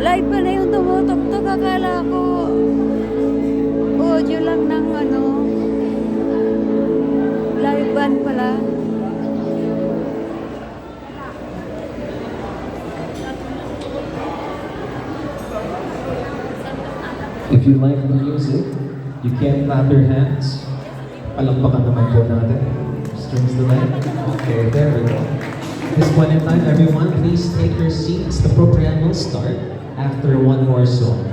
Live pala yung tumutok-tok. Akala ko audio lang ng ano, live band pala. If you like the music, you can clap your hands. Palakpakan naman po natin. Strings to that. Okay, there we go. At this point in time, everyone, please take your seats. The program will start after one more song.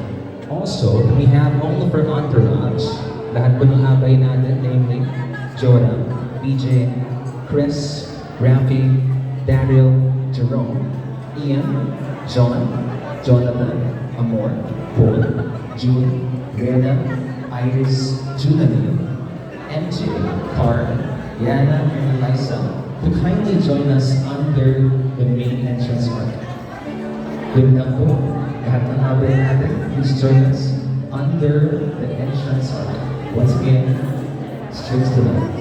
Also, we have all of our entourage. Lahat po ng abay natin, namely Jonah, BJ, Chris, Rafi, Daryl, Jerome, Ian, John, Jonathan, Amor, Paul, June, Rena, Iris, Junanil, MJ, Carl, Yana, and Eliza to kindly join us under the main entrance arc. Good na po, lahat ng abay natin, please join us under the entrance arc. Once again, strings to that.